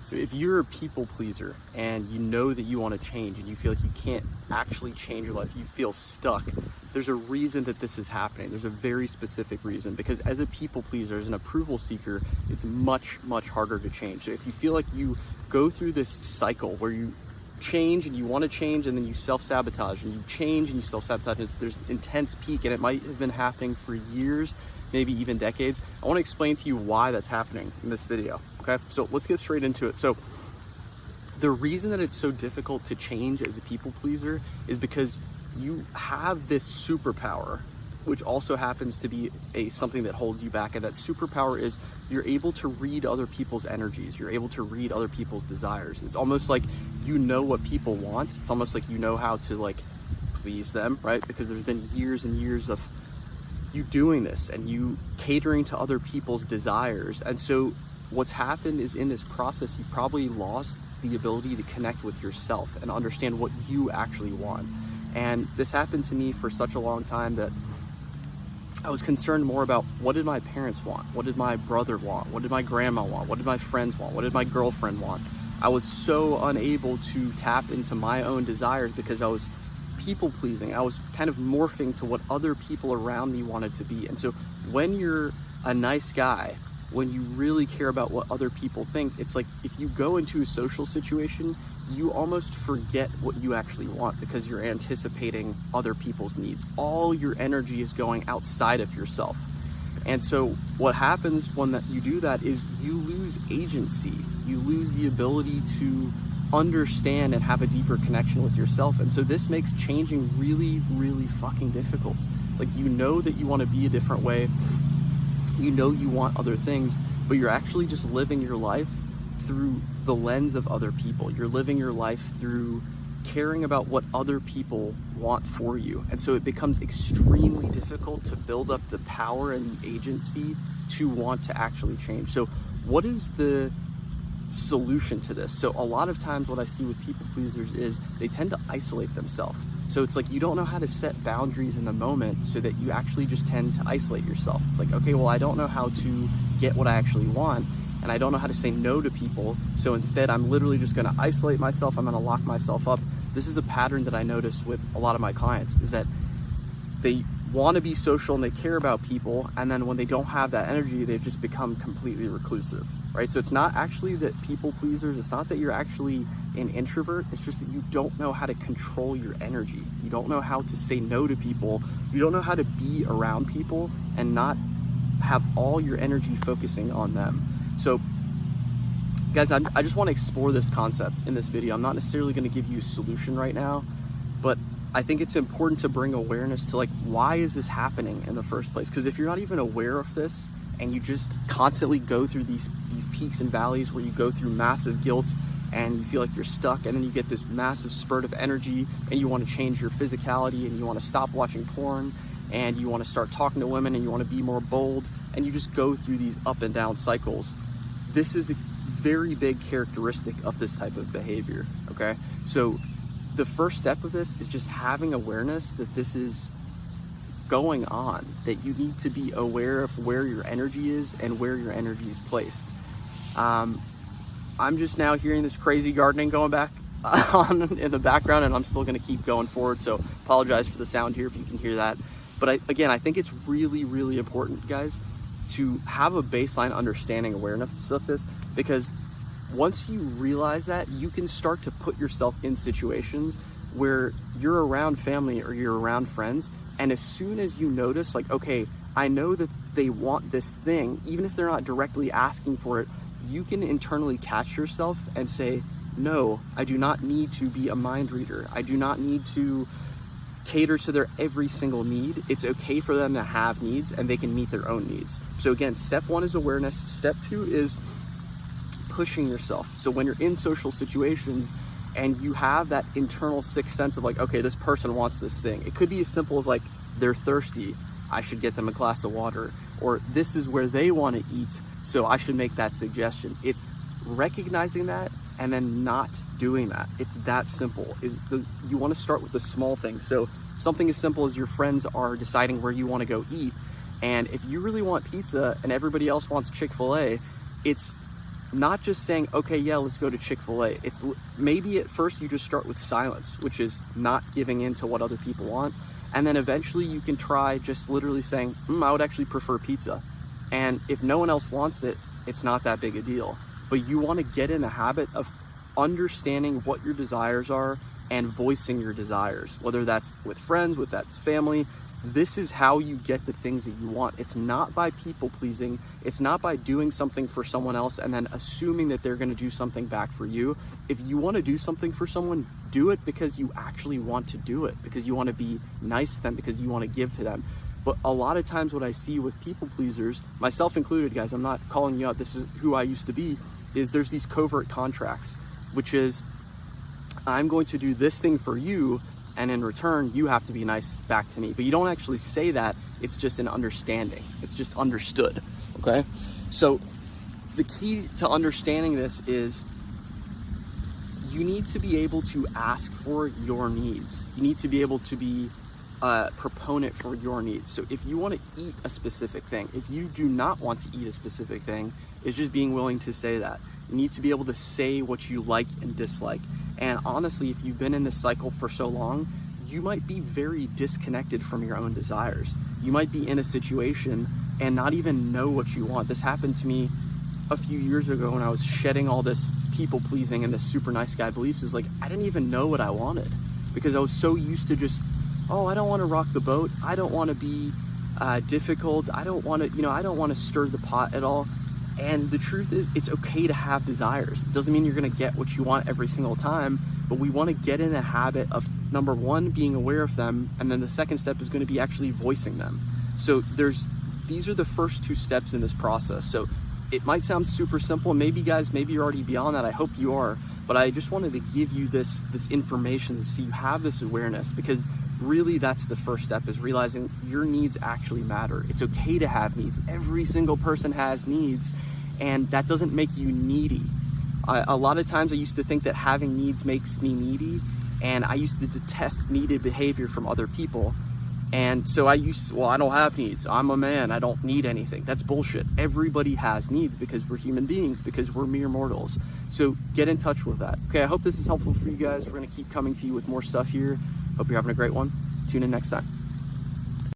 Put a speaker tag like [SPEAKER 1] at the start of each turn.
[SPEAKER 1] So if you're a people pleaser and you know that you want to change and you feel like you can't actually change your life, you feel stuck, there's a reason that this is happening. There's a very specific reason, because as a people pleaser, as an approval seeker, it's much, much harder to change. So if you feel like you go through this cycle where you change and you want to change and then you self-sabotage, and you change and you self-sabotage, and there's intense peak, and it might have been happening for years, maybe even decades. I want to explain to you why that's happening in this video. Okay, so let's get straight into it. So the reason that it's so difficult to change as a people pleaser is because you have this superpower, which also happens to be something that holds you back. And that superpower is you're able to read other people's energies. You're able to read other people's desires. It's almost like you know what people want. It's almost like you know how to like please them, right? Because there's been years and years of you doing this and you catering to other people's desires. And so what's happened is in this process, you've probably lost the ability to connect with yourself and understand what you actually want. And this happened to me for such a long time that I was concerned more about what did my parents want? What did my brother want? What did my grandma want? What did my friends want? What did my girlfriend want? I was so unable to tap into my own desires because I was people pleasing. I was kind of morphing to what other people around me wanted to be. And so when you're a nice guy, when you really care about what other people think, it's like if you go into a social situation, you almost forget what you actually want because you're anticipating other people's needs. All your energy is going outside of yourself. And so what happens when you do that is you lose agency. You lose the ability to understand and have a deeper connection with yourself. And so this makes changing really, really fucking difficult. Like, you know that you want to be a different way. You know you want other things, but you're actually just living your life through the lens of other people. You're living your life through caring about what other people want for you. And so it becomes extremely difficult to build up the power and the agency to want to actually change. So what is the solution to this? So a lot of times what I see with people pleasers is they tend to isolate themselves. So it's like you don't know how to set boundaries in the moment, so that you actually just tend to isolate yourself. It's like, okay, well, I don't know how to get what I actually want, and I don't know how to say no to people. So instead, I'm literally just going to isolate myself. I'm going to lock myself up. This is a pattern that I notice with a lot of my clients, is that they want to be social and they care about people, and then when they don't have that energy, they just become completely reclusive, right? So it's not actually that people pleasers, it's not that you're actually an introvert, it's just that you don't know how to control your energy. You don't know how to say no to people. You don't know how to be around people and not have all your energy focusing on them. So guys, I just want to explore this concept in this video. I'm not necessarily going to give you a solution right now, but I think it's important to bring awareness to, like, why is this happening in the first place? Because if you're not even aware of this and you just constantly go through these peaks and valleys where you go through massive guilt and you feel like you're stuck, and then you get this massive spurt of energy and you want to change your physicality and you want to stop watching porn and you want to start talking to women and you want to be more bold, and you just go through these up and down cycles. This is a very big characteristic of this type of behavior, okay? So the first step of this is just having awareness that this is going on, that you need to be aware of where your energy is and where your energy is placed. I'm just now hearing this crazy gardening going back on in the background, and I'm still going to keep going forward, so apologize for the sound here if you can hear that. But I think it's really, really important, guys, to have a baseline understanding, awareness of this, because once you realize that, you can start to put yourself in situations where you're around family or you're around friends, and as soon as you notice, like, okay, I know that they want this thing, even if they're not directly asking for it, you can internally catch yourself and say, no, I do not need to be a mind reader. I do not need to cater to their every single need. It's okay for them to have needs, and they can meet their own needs. So again, step one is awareness. Step two is pushing yourself. So when you're in social situations and you have that internal sixth sense of, like, okay, this person wants this thing. It could be as simple as, like, they're thirsty, I should get them a glass of water, or this is where they want to eat, so I should make that suggestion. It's recognizing that and then not doing that. It's that simple. You want to start with the small things. So something as simple as your friends are deciding where you want to go eat, and if you really want pizza and everybody else wants Chick-fil-A, it's not just saying, okay, yeah, let's go to Chick-fil-A. It's maybe at first you just start with silence, which is not giving in to what other people want. And then eventually you can try just literally saying, I would actually prefer pizza. And if no one else wants it, it's not that big a deal. But you want to get in the habit of understanding what your desires are and voicing your desires, whether that's with friends, with that's family. This is how you get the things that you want. It's not by people pleasing. It's not by doing something for someone else and then assuming that they're going to do something back for you. If you want to do something for someone, do it because you actually want to do it, because you want to be nice to them, because you want to give to them. But a lot of times what I see with people pleasers, myself included, guys, I'm not calling you out, this is who I used to be, is there's these covert contracts, which is, I'm going to do this thing for you, and in return, you have to be nice back to me. But you don't actually say that, it's just an understanding. It's just understood, okay? So the key to understanding this is you need to be able to ask for your needs. You need to be able to be a proponent for your needs. So if you want to eat a specific thing, if you do not want to eat a specific thing, it's just being willing to say that. You need to be able to say what you like and dislike. And honestly, if you've been in this cycle for so long, you might be very disconnected from your own desires. You might be in a situation and not even know what you want. This happened to me a few years ago when I was shedding all this people pleasing and this super nice guy beliefs. It's like, I didn't even know what I wanted because I was so used to just, I don't want to rock the boat. I don't want to be difficult. I don't want to, I don't want to stir the pot at all. And the truth is, it's okay to have desires. It doesn't mean you're going to get what you want every single time, but we want to get in a habit of, number one, being aware of them, and then the second step is going to be actually voicing them. So these are the first two steps in this process. So it might sound super simple, and maybe guys, maybe you're already beyond that. I hope you are, but I just wanted to give you this information so you have this awareness, because really that's the first step, is realizing your needs actually matter. It's okay to have needs. Every single person has needs, and that doesn't make you needy. A lot of times I used to think that having needs makes me needy, and I used to detest needed behavior from other people. And so I don't have needs. I'm a man. I don't need anything. That's bullshit. Everybody has needs because we're human beings, because we're mere mortals. So get in touch with that. Okay, I hope this is helpful for you guys. We're going to keep coming to you with more stuff here. Hope you're having a great one. Tune in next time.